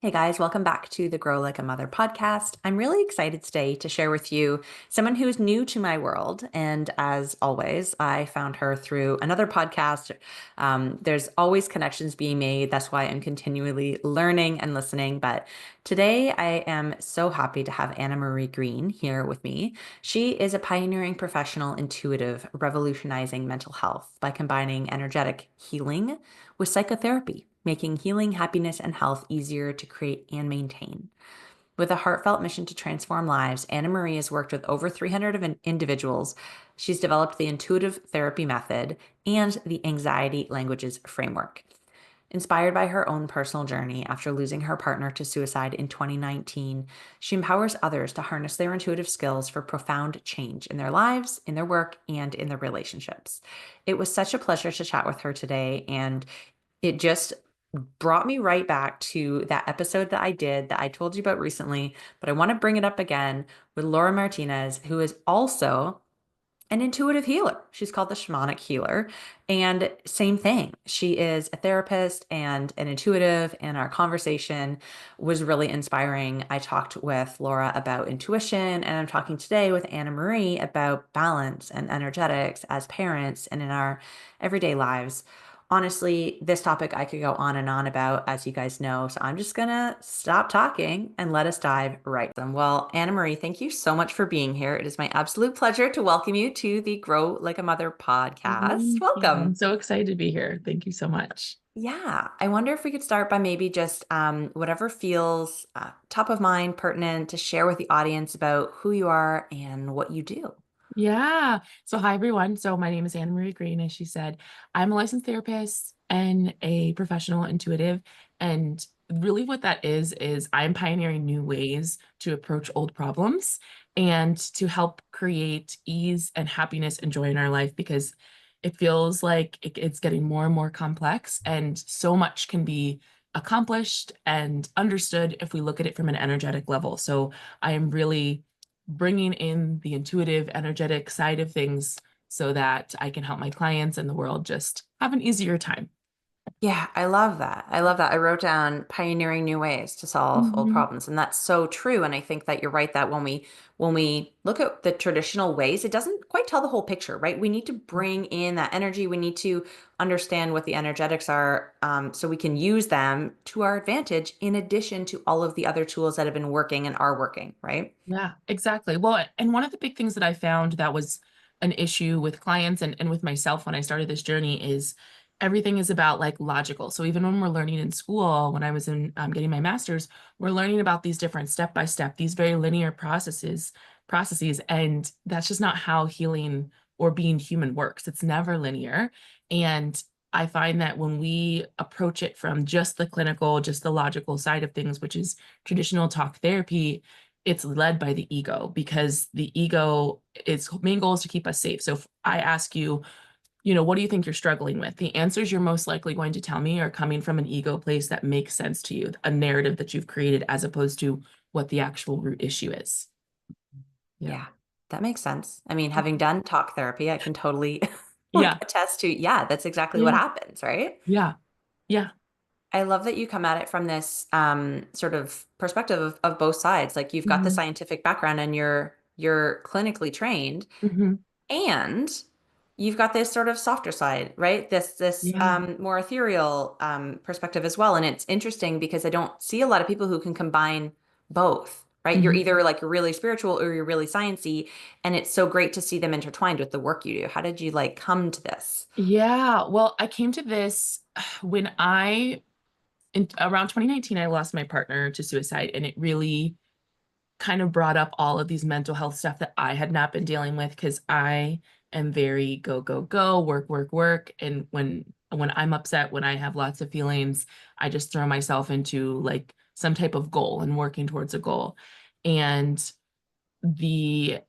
Hey guys, welcome back to the Grow Like a Mother podcast. I'm really excited today to share with you someone who is new to my world. And as always, I found her through another podcast. There's always connections being made. That's why I'm continually learning and listening. But today I am so happy to have Annamarie Green here with me. She is a pioneering professional intuitive, revolutionizing mental health by combining energetic healing with psychotherapy, making healing, happiness, and health easier to create and maintain. With a heartfelt mission to transform lives, Annamarie has worked with over 300 individuals. She's developed the intuitive therapy method and the anxiety languages framework. Inspired by her own personal journey after losing her partner to suicide in 2019, she empowers others to harness their intuitive skills for profound change in their lives, in their work, and in their relationships. It was such a pleasure to chat with her today, and it just brought me right back to that episode that I did that I told you about recently, but I want to bring it up again with Laura Martinez, who is also an intuitive healer. She's called the shamanic healer. And same thing. She is a therapist and an intuitive, and our conversation was really inspiring. I talked with Laura about intuition, and I'm talking today with Annamarie about balance and energetics as parents and in our everyday lives. Honestly, this topic I could go on and on about, as you guys know. So I'm just gonna stop talking and let us dive right in. Well, Annamarie, thank you so much for being here. It is my absolute pleasure to welcome you to the Grow Like a Mother podcast. Thank you. I'm Welcome. so excited to be here. Thank you so much. Yeah, I wonder if we could start by maybe just whatever feels top of mind, pertinent to share with the audience about who you are and what you do. Yeah. So, hi, everyone. So, my name is Annamarie Green. As she said, I'm a licensed therapist and a professional intuitive. And really, what that is I'm pioneering new ways to approach old problems and to help create ease and happiness and joy in our life because it feels like it's getting more and more complex, and so much can be accomplished and understood if we look at it from an energetic level. So, I am really bringing in the intuitive, energetic side of things so that I can help my clients and the world just have an easier time. Yeah, I love that. I love that. I wrote down pioneering new ways to solve old Mhm. problems, and that's so true. And I think that you're right that when we look at the traditional ways, it doesn't quite tell the whole picture, right? We need to bring in that energy. We need to understand what the energetics are, so we can use them to our advantage, in addition to all of the other tools that have been working and are working, right? Yeah, exactly. Well, and one of the big things that I found that was an issue with clients and with myself when I started this journey is everything is about like logical. So even when we're learning in school, when I was in getting my master's, we're learning about these different step by step, these very linear processes, and that's just not how healing or being human works. It's never linear, and I find that when we approach it from just the clinical, just the logical side of things, which is traditional talk therapy, it's led by the ego because the ego, its main goal is to keep us safe. So if I ask you, what do you think you're struggling with? The answers you're most likely going to tell me are coming from an ego place that makes sense to you, a narrative that you've created as opposed to what the actual root issue is. Yeah. Yeah, that makes sense. I mean, having done talk therapy, I can totally like Yeah. attest to, yeah, that's exactly what Yeah. happens, right? Yeah. Yeah. I love that you come at it from this sort of perspective of both sides. Like you've got the Hmm. scientific background and you're clinically trained, Hmm. and you've got this sort of softer side, right? This Yeah. more ethereal perspective as well. And it's interesting because I don't see a lot of people who can combine both, right? You're Hmm. either like really spiritual or you're really sciencey, and it's so great to see them intertwined with the work you do. How did you like come to this? Yeah. Well, I came to this when in around 2019, I lost my partner to suicide, and it really kind of brought up all of these mental health stuff that I had not been dealing with because I am very go, go, go, work, work, work. And when I'm upset, when I have lots of feelings, I just throw myself into like some type of goal and working towards a goal. And the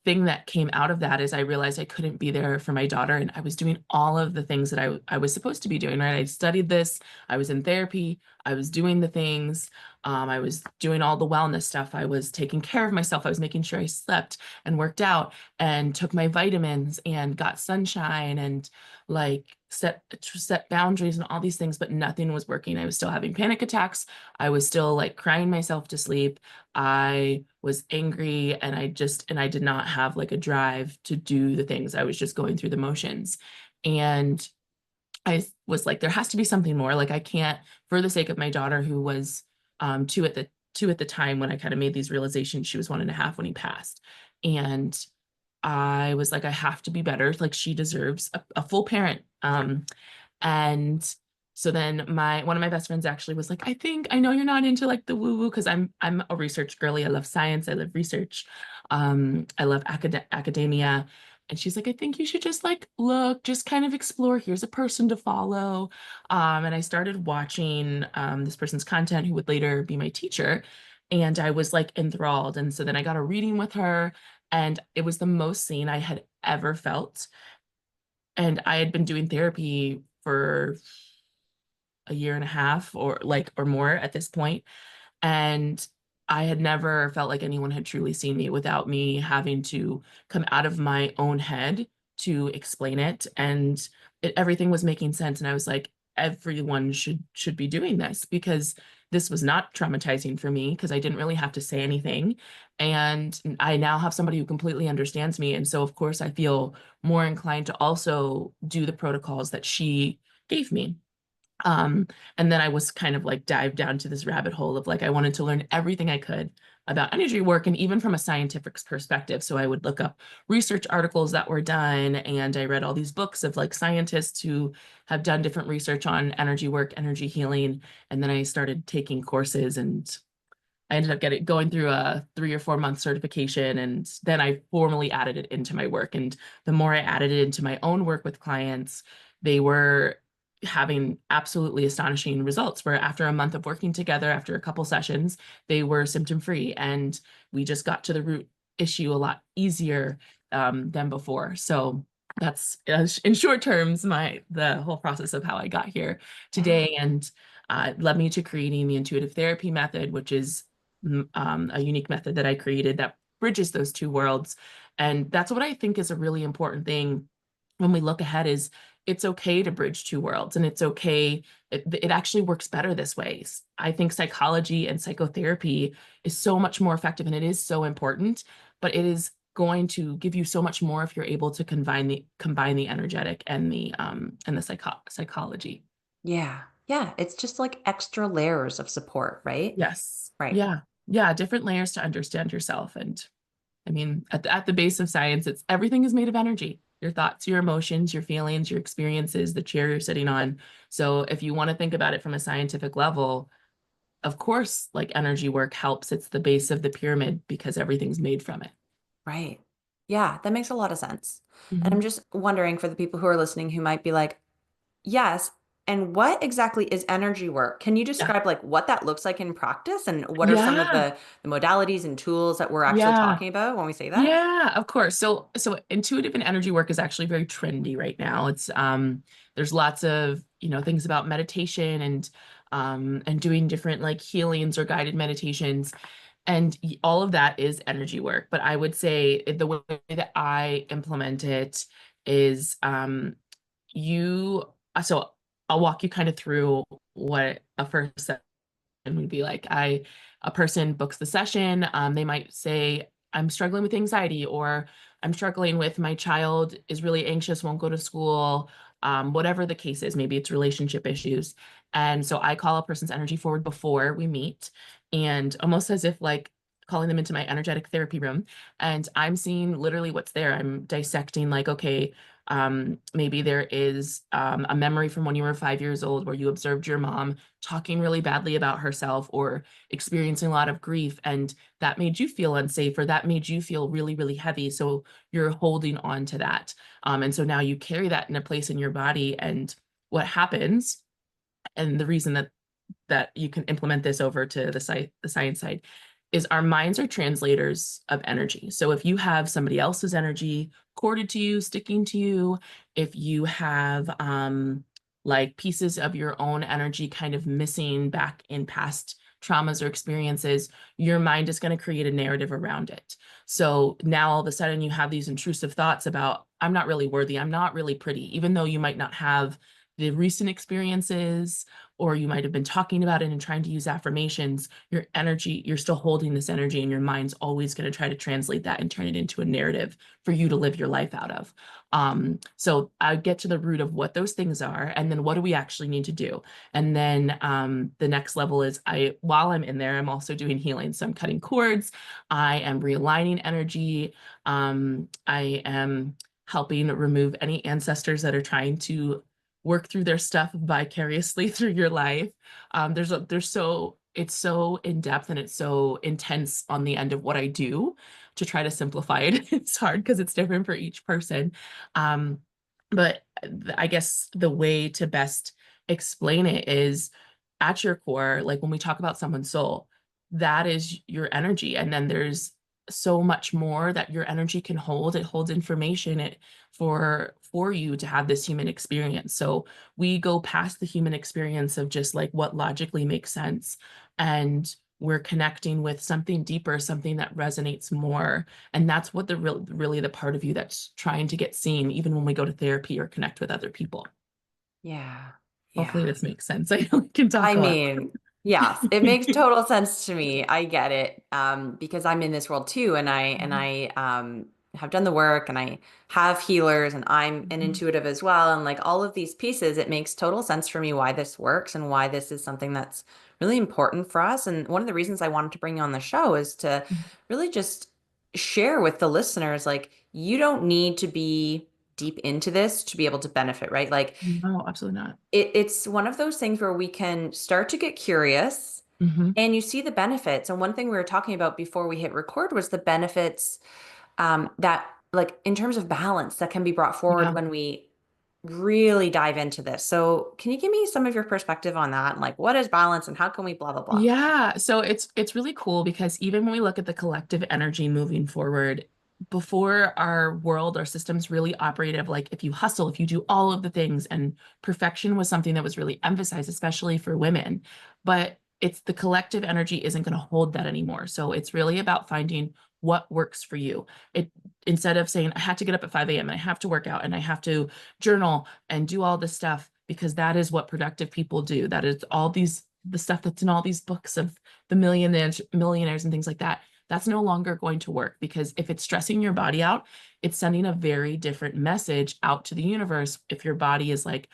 thing that came out of that is I realized I couldn't be there for my daughter, and I was doing all of the things that I was supposed to be doing, right? I studied this, I was in therapy, I was doing the things, I was doing all the wellness stuff, I was taking care of myself, I was making sure I slept and worked out and took my vitamins and got sunshine and like set boundaries and all these things, but nothing was working. I was still having panic attacks. I was still like crying myself to sleep. I was angry, and I did not have like a drive to do the things. I was just going through the motions. And I was like, there has to be something more. Like, I can't, for the sake of my daughter, who was two at the time when I kind of made these realizations. She was 1.5 when he passed. And I was like, I have to be better. Like, she deserves a full parent. And so then one of my best friends actually was like, I know you're not into like the woo woo, because I'm a research girly. I love science. I love research. I love academia. And she's like, I think you should just like look, just kind of explore. Here's a person to follow. And I started watching this person's content, who would later be my teacher. And I was like enthralled. And so then I got a reading with her, and it was the most seen I had ever felt. And I had been doing therapy for a year and a half, or more at this point. And I had never felt like anyone had truly seen me without me having to come out of my own head to explain it. And everything was making sense. And I was like, everyone should be doing this, because this was not traumatizing for me, because I didn't really have to say anything. And I now have somebody who completely understands me. And so, of course, I feel more inclined to also do the protocols that she gave me. Um, and then I was kind of like dived down to this rabbit hole of like, I wanted to learn everything I could about energy work, and even from a scientific perspective. So I would look up research articles that were done, and I read all these books of like scientists who have done different research on energy work, energy healing. And then I started taking courses, and I ended up going through a 3 or 4 month certification, and then I formally added it into my work. And the more I added it into my own work with clients, they were having absolutely astonishing results, where after a month of working together, after a couple sessions, they were symptom free, and we just got to the root issue a lot easier than before. So that's in short terms the whole process of how I got here Yeah. today. And it led me to creating the intuitive therapy method, which is a unique method that I created that bridges those two worlds. And that's what I think is a really important thing when we look ahead, is it's okay to bridge two worlds, and it's okay. It actually works better this way. I think psychology and psychotherapy is so much more effective, and it is so important, but it is going to give you so much more if you're able to combine the energetic and the psychology. Yeah. Yeah. It's just like extra layers of support, right? Yes. Right. Yeah. Yeah. Different layers to understand yourself. And I mean, at the base of science, it's everything is made of energy. Your thoughts, your emotions, your feelings, your experiences, the chair you're sitting on. So if you want to think about it from a scientific level, of course, like energy work helps. It's the base of the pyramid, because everything's made from it. Right. Yeah, that makes a lot of sense. And I'm Mhm. just wondering, for the people who are listening who might be like, yes, and what exactly is energy work? Can you Yeah. describe like what that looks like in practice, and what are some of Yeah. the modalities and tools that we're actually Yeah. talking about when we say that? Yeah, of course. So intuitive and energy work is actually very trendy right now. It's there's lots of, things about meditation and doing different like healings or guided meditations, and all of that is energy work. But I would say the way that I implement it is you so I'll walk you kind of through what a first and would be like, a person books the session. They might say, I'm struggling with anxiety, or I'm struggling with my child is really anxious, won't go to school, whatever the case is. Maybe it's relationship issues. And so I call a person's energy forward before we meet, and almost as if like calling them into my energetic therapy room. And I'm seeing literally what's there. I'm dissecting, like, okay, maybe there is a memory from when you were 5 years old where you observed your mom talking really badly about herself, or experiencing a lot of grief, and that made you feel unsafe, or that made you feel really, really heavy. So you're holding on to that. And so now you carry that in a place in your body. And what happens, and the reason that you can implement this over to the science side, is our minds are translators of energy. So if you have somebody else's energy corded to you, sticking to you, if you have like pieces of your own energy kind of missing back in past traumas or experiences, your mind is going to create a narrative around it. So now all of a sudden you have these intrusive thoughts about, I'm not really worthy, I'm not really pretty, even though you might not have the recent experiences, or you might have been talking about it and trying to use affirmations. Your energy, you're still holding this energy, and your mind's always going to try to translate that and turn it into a narrative for you to live your life out of. So I get to the root of what those things are, and then what do we actually need to do? And then the next level is, while I'm in there, I'm also doing healing. So I'm cutting cords, I am realigning energy, I am helping remove any ancestors that are trying to work through their stuff vicariously through your life. It's so in depth and it's so intense on the end of what I do to try to simplify it. It's hard because it's different for each person. Um, but I guess the way to best explain it is, at your core, like when we talk about someone's soul, that is your energy. And then there's so much more that your energy can hold. It holds information for you to have this human experience. So we go past the human experience of just like what logically makes sense, and we're connecting with something deeper, something that resonates more. And that's what really the part of you that's trying to get seen, even when we go to therapy or connect with other people. Yeah. Hopefully Yeah. this makes sense. I know we can talk I a lot. mean, yes, it makes total sense to me. I get it. Because I'm in this world too, and I have done the work, and I have healers, and I'm an Mhm. intuitive as well. And like all of these pieces, it makes total sense for me why this works and why this is something that's really important for us. And one of the reasons I wanted to bring you on the show is to really just share with the listeners, like, you don't need to be deep into this to be able to benefit, right? Like No, absolutely not. it's one of those things where we can start to get curious Hmm. and you see the benefits. And one thing we were talking about before we hit record was the benefits that, like, in terms of balance that can be brought forward Yeah. when we really dive into this. So, can you give me some of your perspective on that? And like, what is balance and how can we blah, blah, blah? Yeah, so it's really cool because even when we look at the collective energy moving forward, before our world, our systems really operated like, if you hustle, if you do all of the things, and perfection was something that was really emphasized, especially for women. But it's the collective energy isn't going to hold that anymore. So it's really about finding what works for you. It Instead of saying, I have to get up at 5 a.m. and I have to work out and I have to journal and do all this stuff, because that is what productive people do. That is all these the stuff that's in all these books of the millionaires and things like that. That's no longer going to work, because if it's stressing your body out, it's sending a very different message out to the universe. If your body is like,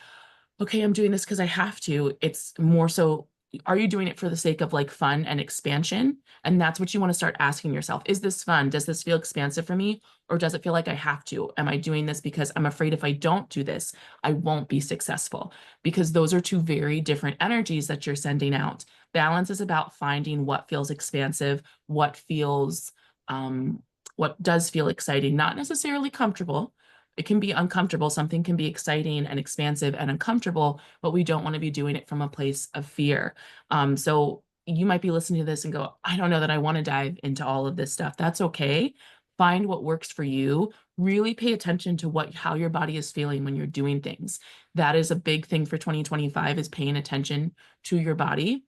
okay, I'm doing this because I have to, it's more so, are you doing it for the sake of like fun and expansion? And that's what you want to start asking yourself. Is this fun? Does this feel expansive for me? Or does it feel like I have to? Am I doing this because I'm afraid if I don't do this, I won't be successful? Because those are two very different energies that you're sending out. Balance is about finding what feels expansive, um, what does feel exciting, not necessarily comfortable. It can be uncomfortable. Something can be exciting and expansive and uncomfortable, but we don't want to be doing it from a place of fear. So you might be listening to this and go, I don't know that I want to dive into all of this stuff. That's okay. Find what works for you. Really pay attention to how your body is feeling when you're doing things. That is a big thing for 2025, is paying attention to your body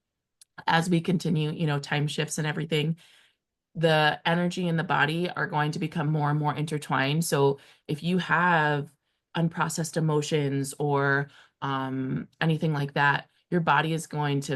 as we continue, time shifts and everything. The energy in the body are going to become more and more intertwined. So if you have unprocessed emotions or anything like that, your body is going to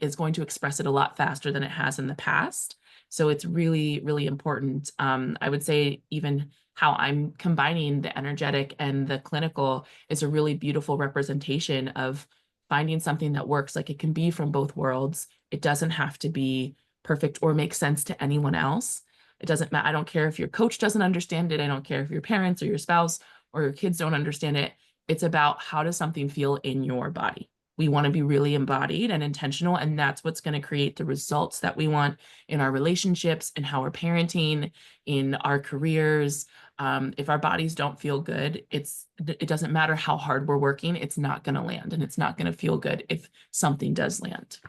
is going to express it a lot faster than it has in the past. So it's really, really important. I would say even how I'm combining the energetic and the clinical is a really beautiful representation of finding something that works. Like, it can be from both worlds. It doesn't have to be perfect or make sense to anyone else. It doesn't matter. I don't care if your coach doesn't understand it. I don't care if your parents or your spouse or your kids don't understand it. It's about, how does something feel in your body? We want to be really embodied and intentional, and that's what's going to create the results that we want in our relationships, in how we're parenting, in our careers. If our bodies don't feel good, it doesn't matter how hard we're working, it's not going to land, and it's not going to feel good if something does land.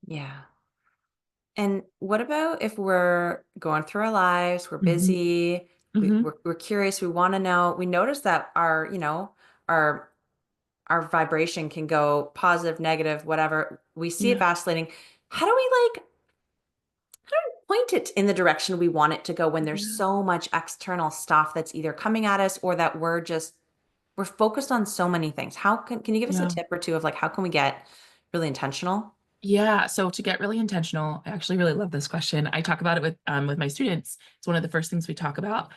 Yeah. And what about if we're going through our lives, we're Hmm. busy, Hmm. we're curious, we want to know, we notice that our vibration can go positive, negative, whatever. We see it Yeah. vacillating. how do we like point it in the direction we want it to go when there's Yeah. so much external stuff that's either coming at us or that we're focused on so many things. How can you give us a Yeah. tip or two of like how can we get really intentional? Yeah, so to get really intentional, I actually really love this question. I talk about it with my students. It's one of the first things we talk about,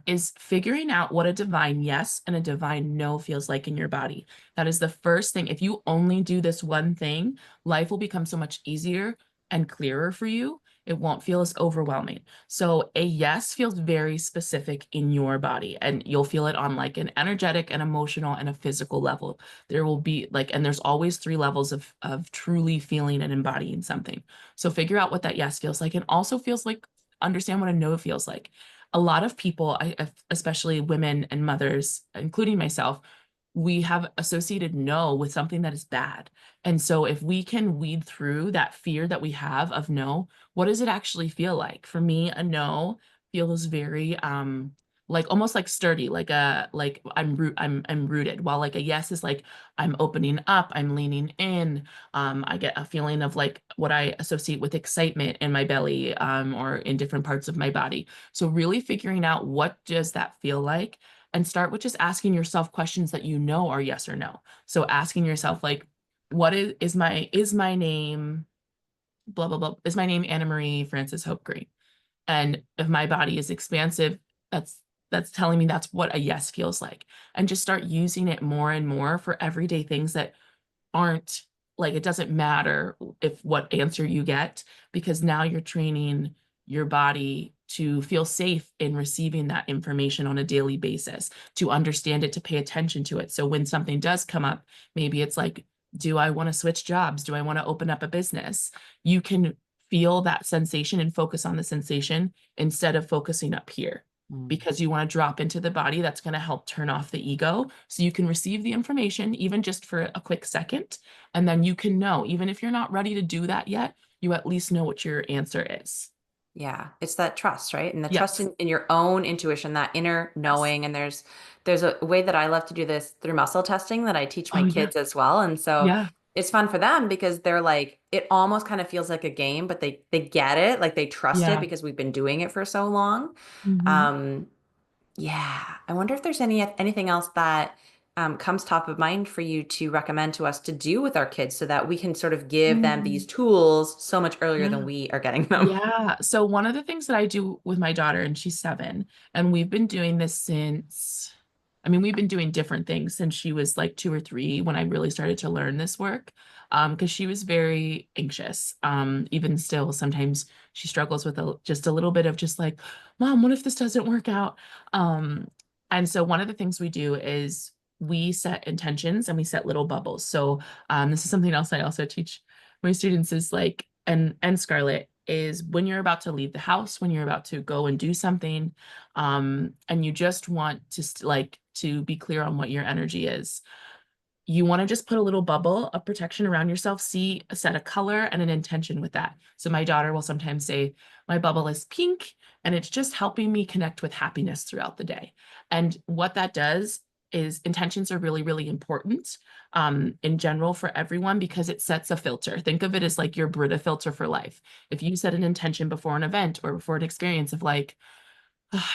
is figuring out what a divine yes and a divine no feels like in your body. That is the first thing. If you only do this one thing, life will become so much easier and clearer for you. It won't feel as overwhelming. So a yes feels very specific in your body, and you'll feel it on like an energetic and emotional and a physical level. There will be like, and there's always three levels of truly feeling and embodying something. So figure out what that yes feels like, and also feels like, understand what a no feels like. A lot of people, especially women and mothers, including myself, we have associated no with something that is bad. And so if we can weed through that fear that we have of no, what does it actually feel like? For me, a no feels very like almost like sturdy, like I'm rooted, while like a yes is like I'm opening up, I'm leaning in. I get a feeling of like what I associate with excitement in my belly, or in different parts of my body. So really figuring out what does that feel like, and start with just asking yourself questions that you know are yes or no. So asking yourself like, what is my name, blah blah blah, is my name Annamarie Francis Hope Green? And if my body is expansive, that's that's telling me that's what a yes feels like. And just start using it more and more for everyday things that aren't like, it doesn't matter if what answer you get, because now you're training your body to feel safe in receiving that information on a daily basis, to understand it, to pay attention to it. So when something does come up, maybe it's like, do I want to switch jobs? Do I want to open up a business? You can feel that sensation and focus on the sensation instead of focusing up here, Mm. because you want to drop into the body. That's going to help turn off the ego so you can receive the information, even just for a quick second. And then you can know, even if you're not ready to do that yet, you at least know what your answer is. Yeah, it's that trust, right? And the trust Yes. in your own intuition, that inner Yes. knowing. And there's a way that I love to do this through muscle testing that I teach my Oh, yeah. kids as well. And so Yeah. it's fun for them because they're like, it almost kind of feels like a game, but they get it, like they trust it Yeah. because we've been doing it for so long. Hmm. Um, yeah, I wonder if there's anything else that comes top of mind for you to recommend to us to do with our kids so that we can sort of give them these Hmm. tools so much earlier than Yeah. we are getting them. Yeah. So one of the things that I do with my daughter, and she's 7, and we've been doing this since, I mean, we've been doing different things since she was like 2 or 3 when I really started to learn this work. Because she was very anxious. Even still, sometimes she struggles with just a little bit of just like, Mom, what if this doesn't work out? And so one of the things we do is we set intentions and we set little bubbles. So this is something else I also teach my students, is like, and Scarlett, is when you're about to leave the house, when you're about to go and do something, and you just want to like to be clear on what your energy is, you want to just put a little bubble of protection around yourself, see, set a color and an intention with that. So my daughter will sometimes say, my bubble is pink, and it's just helping me connect with happiness throughout the day. And what that does is, intentions are really, really important, in general for everyone, because it sets a filter. Think of it as like your Brita filter for life. If you set an intention before an event or before an experience of like,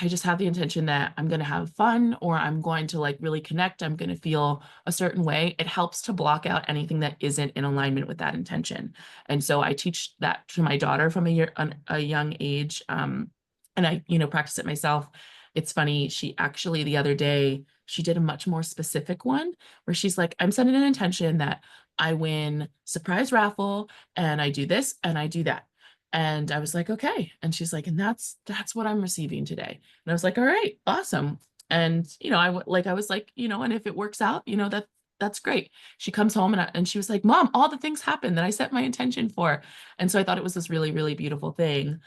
I just have the intention that I'm going to have fun, or I'm going to like really connect, I'm going to feel a certain way, it helps to block out anything that isn't in alignment with that intention. And so I teach that to my daughter from a young age. And I, practice it myself. It's funny. She actually, the other day, she did a much more specific one where she's like, I'm setting an intention that I win surprise raffle, and I do this and I do that. And I was like, okay. And she's like, and that's what I'm receiving today. And I was like, all right, awesome. And I was like, and if it works out, that's great. She comes home, and she was like, Mom, all the things happened that I set my intention for. And so I thought it was this really, really beautiful thing,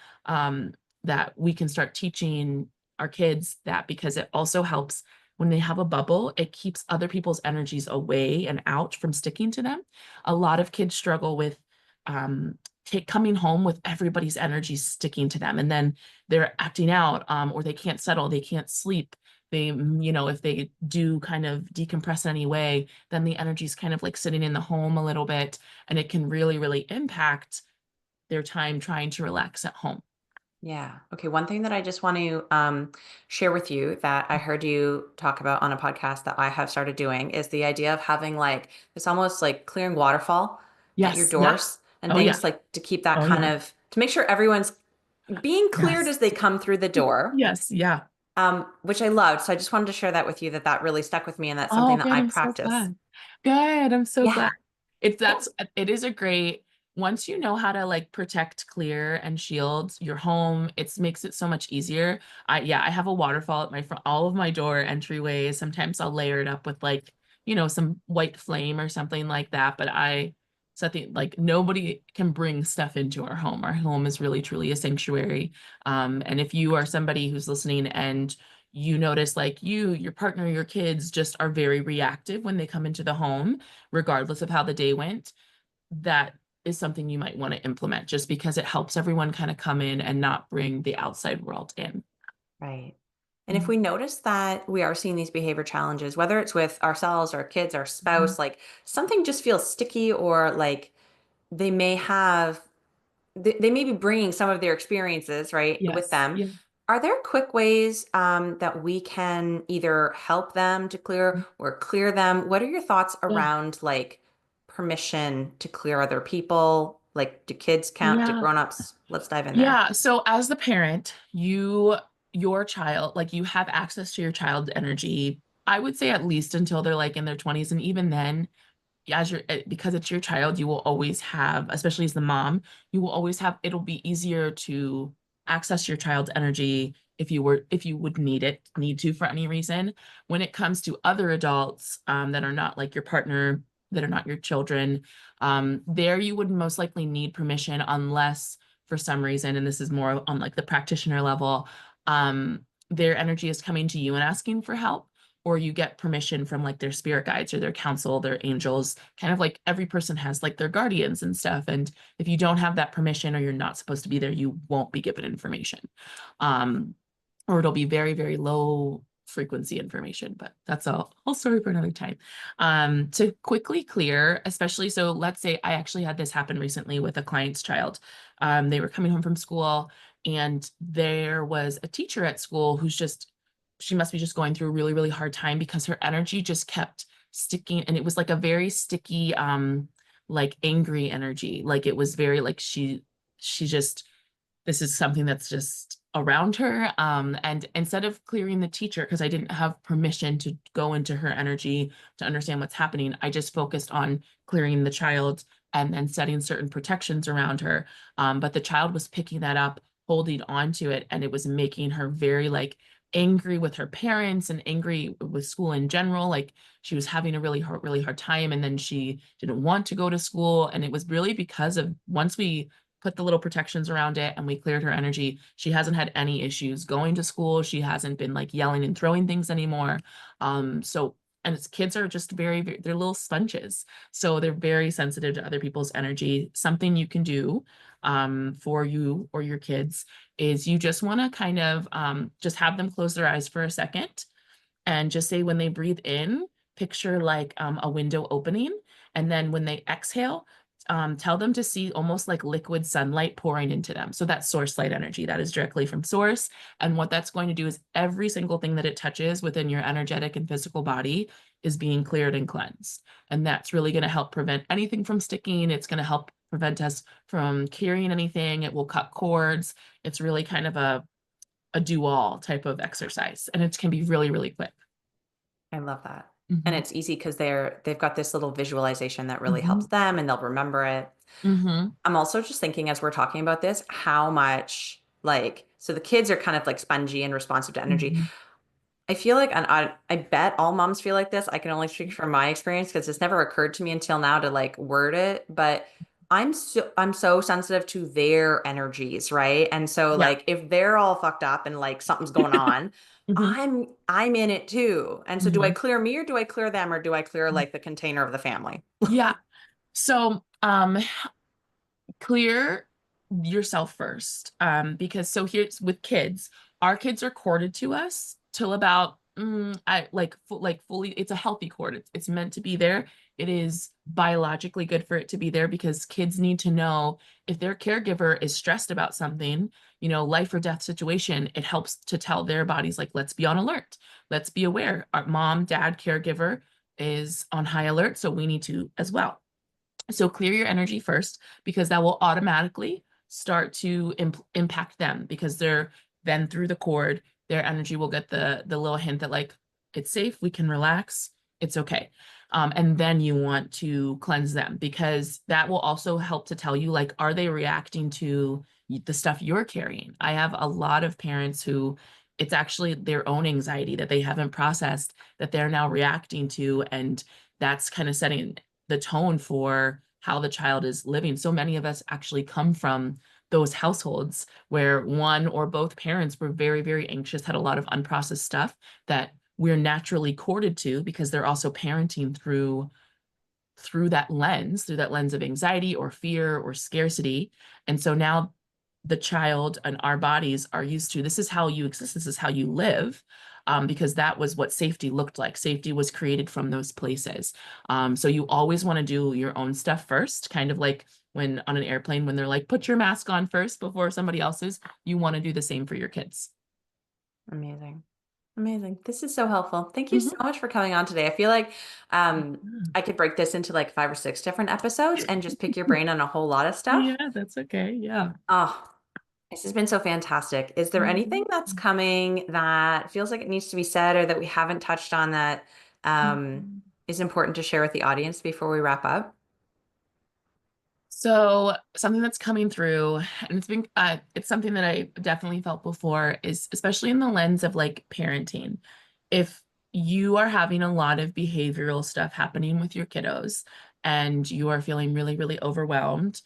that we can start teaching our kids that, because it also helps when they have a bubble, it keeps other people's energies away and out from sticking to them. A lot of kids struggle with, um, coming home with everybody's energy sticking to them, and then they're acting out, or they can't settle, they can't sleep, they, if they do kind of decompress in any way, then the energy is kind of like sitting in the home a little bit, and it can really, really impact their time trying to relax at home. Yeah. Okay. One thing that I just want to share with you that I heard you talk about on a podcast that I have started doing is the idea of having like this almost like clearing waterfall at your Yes. Yeah. doors and Oh, yeah. things like to keep that Oh, kind yeah. of to make sure everyone's being cleared Yes. as they come through the door, Yes. Yeah. which I loved. So I just wanted to share that with you that that really stuck with me and that's Oh, something that good. I I'm so practice. glad. Good. I'm so glad. Yeah. It is a great, once you know how to like protect, clear, and shield your home, it makes it so much easier. Yeah, I have a waterfall at my front, all of my door entryways. Sometimes I'll layer it up with like, some white flame or something like that. But something like nobody can bring stuff into our home. Our home is really, truly a sanctuary. And if you are somebody who's listening and you notice like your partner, your kids just are very reactive when they come into the home, regardless of how the day went, that is something you might want to implement just because it helps everyone kind of come in and not bring the outside world in. Right. And if Mhm. we notice that we are seeing these behavior challenges, whether it's with ourselves, our kids, our Mhm. spouse, like something just feels sticky or like they may have, they may be bringing some of their experiences, right, with Yes. them. Yeah. Are there quick ways that we can either help them to clear or clear them? What are your thoughts Yeah. around like permission to clear other people? Like, do kids count? Do Yeah. grown-ups? Let's dive in there. Yeah. So as the parent, your child, like you have access to your child's energy, I would say at least until they're like in their 20s. And even then, because it's your child, you will always have, especially as the mom, you will always have, it'll be easier to access your child's energy if you would need to for any reason. When it comes to other adults that are not like your partner, that are not your children, there you would most likely need permission unless for some reason, and this is more on like the practitioner level, their energy is coming to you and asking for help, or you get permission from like their spirit guides or their council, their angels, kind of like every person has like their guardians and stuff. And if you don't have that permission or you're not supposed to be there, you won't be given information. Um, or it'll be very, very low frequency information, but that's a whole story for another time. To quickly clear, especially, so let's say I actually had this happen recently with a client's child. They were coming home from school and there was a teacher at school she must be just going through a really, really hard time because her energy just kept sticking, and it was like a very sticky, like angry energy. Like it was very like she just, this is something that's just around her. And instead of clearing the teacher, because I didn't have permission to go into her energy to understand what's happening, I just focused on clearing the child and then setting certain protections around her. But the child was picking that up, holding on to it, and it was making her very like angry with her parents and angry with school in general. Like she was having a really hard time, and then she didn't want to go to school. And it was really because of, once we put the little protections around it and we cleared her energy, she hasn't had any issues going to school. She hasn't been like yelling and throwing things anymore. So, and its kids are just they're little sponges. So they're very sensitive to other people's energy. Something you can do for you or your kids is you just want to kind of just have them close their eyes for a second and just say when they breathe in, picture like a window opening. And then when they exhale, tell them to see almost like liquid sunlight pouring into them. So that's source light energy that is directly from source. And what that's going to do is every single thing that it touches within your energetic and physical body is being cleared and cleansed. And that's really going to help prevent anything from sticking. It's going to help prevent us from carrying anything. It will cut cords. It's really kind of a do all type of exercise. And it can be really, really quick. I love that. And Mhm. it's easy because they've got this little visualization that really helps Mhm. them and they'll remember it. Mhm. I'm also just thinking as we're talking about this, how much like so the kids are kind of like spongy and responsive to energy. Mhm. I feel like, and I bet all moms feel like this. I can only speak from my experience because it's never occurred to me until now to like word it, but I'm so sensitive to their energies, right? And so Yeah. like if they're all fucked up and like something's going on, Mhm. I'm in it too. And so do I Mhm. clear me or do I clear them or do I clear like the container of the family? Yeah. So, clear yourself first. Because so here's with kids, our kids are courted to us till about I like fully, it's a healthy cord. It's meant to be there. It is biologically good for it to be there because kids need to know if their caregiver is stressed about something, life or death situation, it helps to tell their bodies, like, let's be on alert. Let's be aware. Our mom, dad, caregiver is on high alert, so we need to as well. So clear your energy first because that will automatically start to impact them because they're then through the cord, their energy will get the little hint that like it's safe, we can relax, it's okay. And then you want to cleanse them because that will also help to tell you like, are they reacting to the stuff you're carrying? I have a lot of parents who it's actually their own anxiety that they haven't processed that they're now reacting to, and that's kind of setting the tone for how the child is living. So many of us actually come from those households where one or both parents were very, very anxious, had a lot of unprocessed stuff that we're naturally corded to because they're also parenting through that lens of anxiety or fear or scarcity. And so now the child and our bodies are used to this is how you exist, this is how you live, because that was what safety looked like. Safety was created from those places. So you always want to do your own stuff first, kind of like when on an airplane, when they're like, put your mask on first before somebody else's, you want to do the same for your kids. Amazing. Amazing. This is so helpful. Thank you so Mhm. much for coming on today. I feel like I could break this into like 5 or 6 different episodes and just pick your brain on a whole lot of stuff. Yeah, that's okay. Yeah. Oh, this has been so fantastic. Is there anything that's coming that feels like it needs to be said or that we haven't touched on that Mhm. is important to share with the audience before we wrap up? So something that's coming through, and it's something that I definitely felt before, is especially in the lens of like parenting. If you are having a lot of behavioral stuff happening with your kiddos and you are feeling really, really overwhelmed,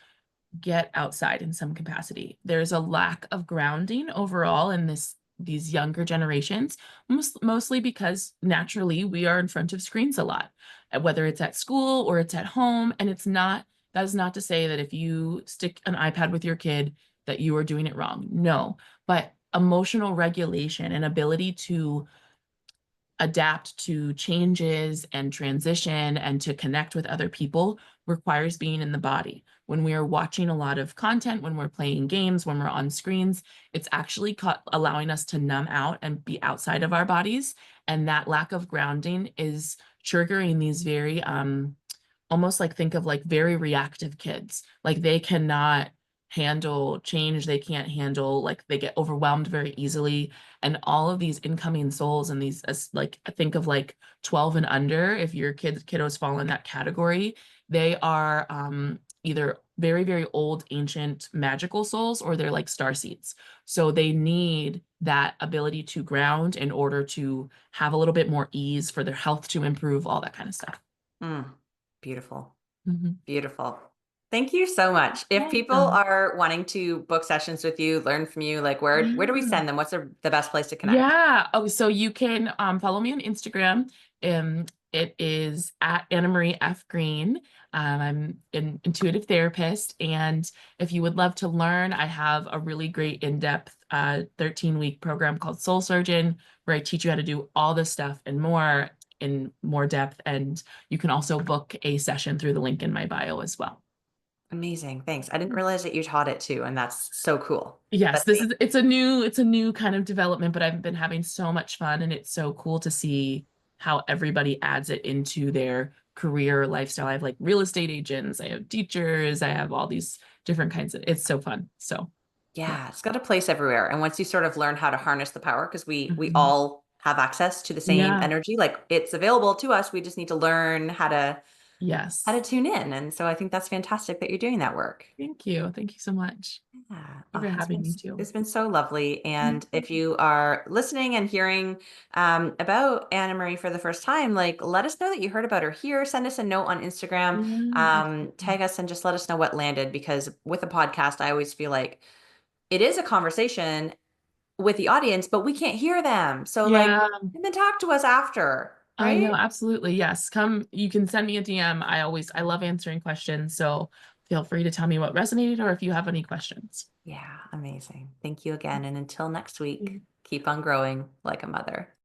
get outside in some capacity. There's a lack of grounding overall in these younger generations, mostly because naturally we are in front of screens a lot, whether it's at school or it's at home. And that is not to say that if you stick an iPad with your kid that you are doing it wrong. No, but emotional regulation and ability to adapt to changes and transition and to connect with other people requires being in the body. When we are watching a lot of content, when we're playing games, when we're on screens, it's actually allowing us to numb out and be outside of our bodies. And that lack of grounding is triggering these very almost like think of like very reactive kids. Like they cannot handle change. They can't handle, like they get overwhelmed very easily. And all of these incoming souls and these, like, think of like 12 and under, if your kiddos fall in that category, they are either very, very old, ancient, magical souls, or they're like star seeds. So they need that ability to ground in order to have a little bit more ease for their health to improve, all that kind of stuff. Mm, beautiful. Mhm. Beautiful. Thank you so much. If people Welcome. are wanting to book sessions with you, learn from you, like where do we Yeah. send them? What's the best place to connect? Yeah. Oh, so you can follow me on Instagram. It is at Annamarie F. Green. I'm an intuitive therapist. And if you would love to learn, I have a really great in-depth 13-week program called Soul Surgeon, where I teach you how to do all this stuff and more in more depth. And you can also book a session through the link in my bio as well. Amazing. Thanks. I didn't realize that you taught it too, and that's so cool. Yes, That's this amazing. is it's a new kind of development, but I've been having so much fun and it's so cool to see how everybody adds it into their career lifestyle. I have like real estate agents, I have teachers, I have all these different kinds of it's so fun. So yeah. Yeah, it's got a place everywhere. And once you sort of learn how to harness the power, because we Mhm. all have access to the same Yeah. energy, like it's available to us. We just need to learn how to Yes. tune in. And so I think that's fantastic that you're doing that work. Thank you. Thank you so much. Yeah. Thank you Oh, for having me too. it's been so lovely. And Mhm. if you are listening and hearing about Anna Marie for the first time, like let us know that you heard about her here. Send us a note on Instagram, Yeah, absolutely. tag us, and just let us know what landed. Because with a podcast, I always feel like it is a conversation with the audience, but we can't hear them. So like, Yeah, and then talk to us after, I know, right? absolutely. Yes. You can send me a DM. I love answering questions. So feel free to tell me what resonated or if you have any questions. Yeah, amazing. Thank you again. And until next week, keep on growing like a mother.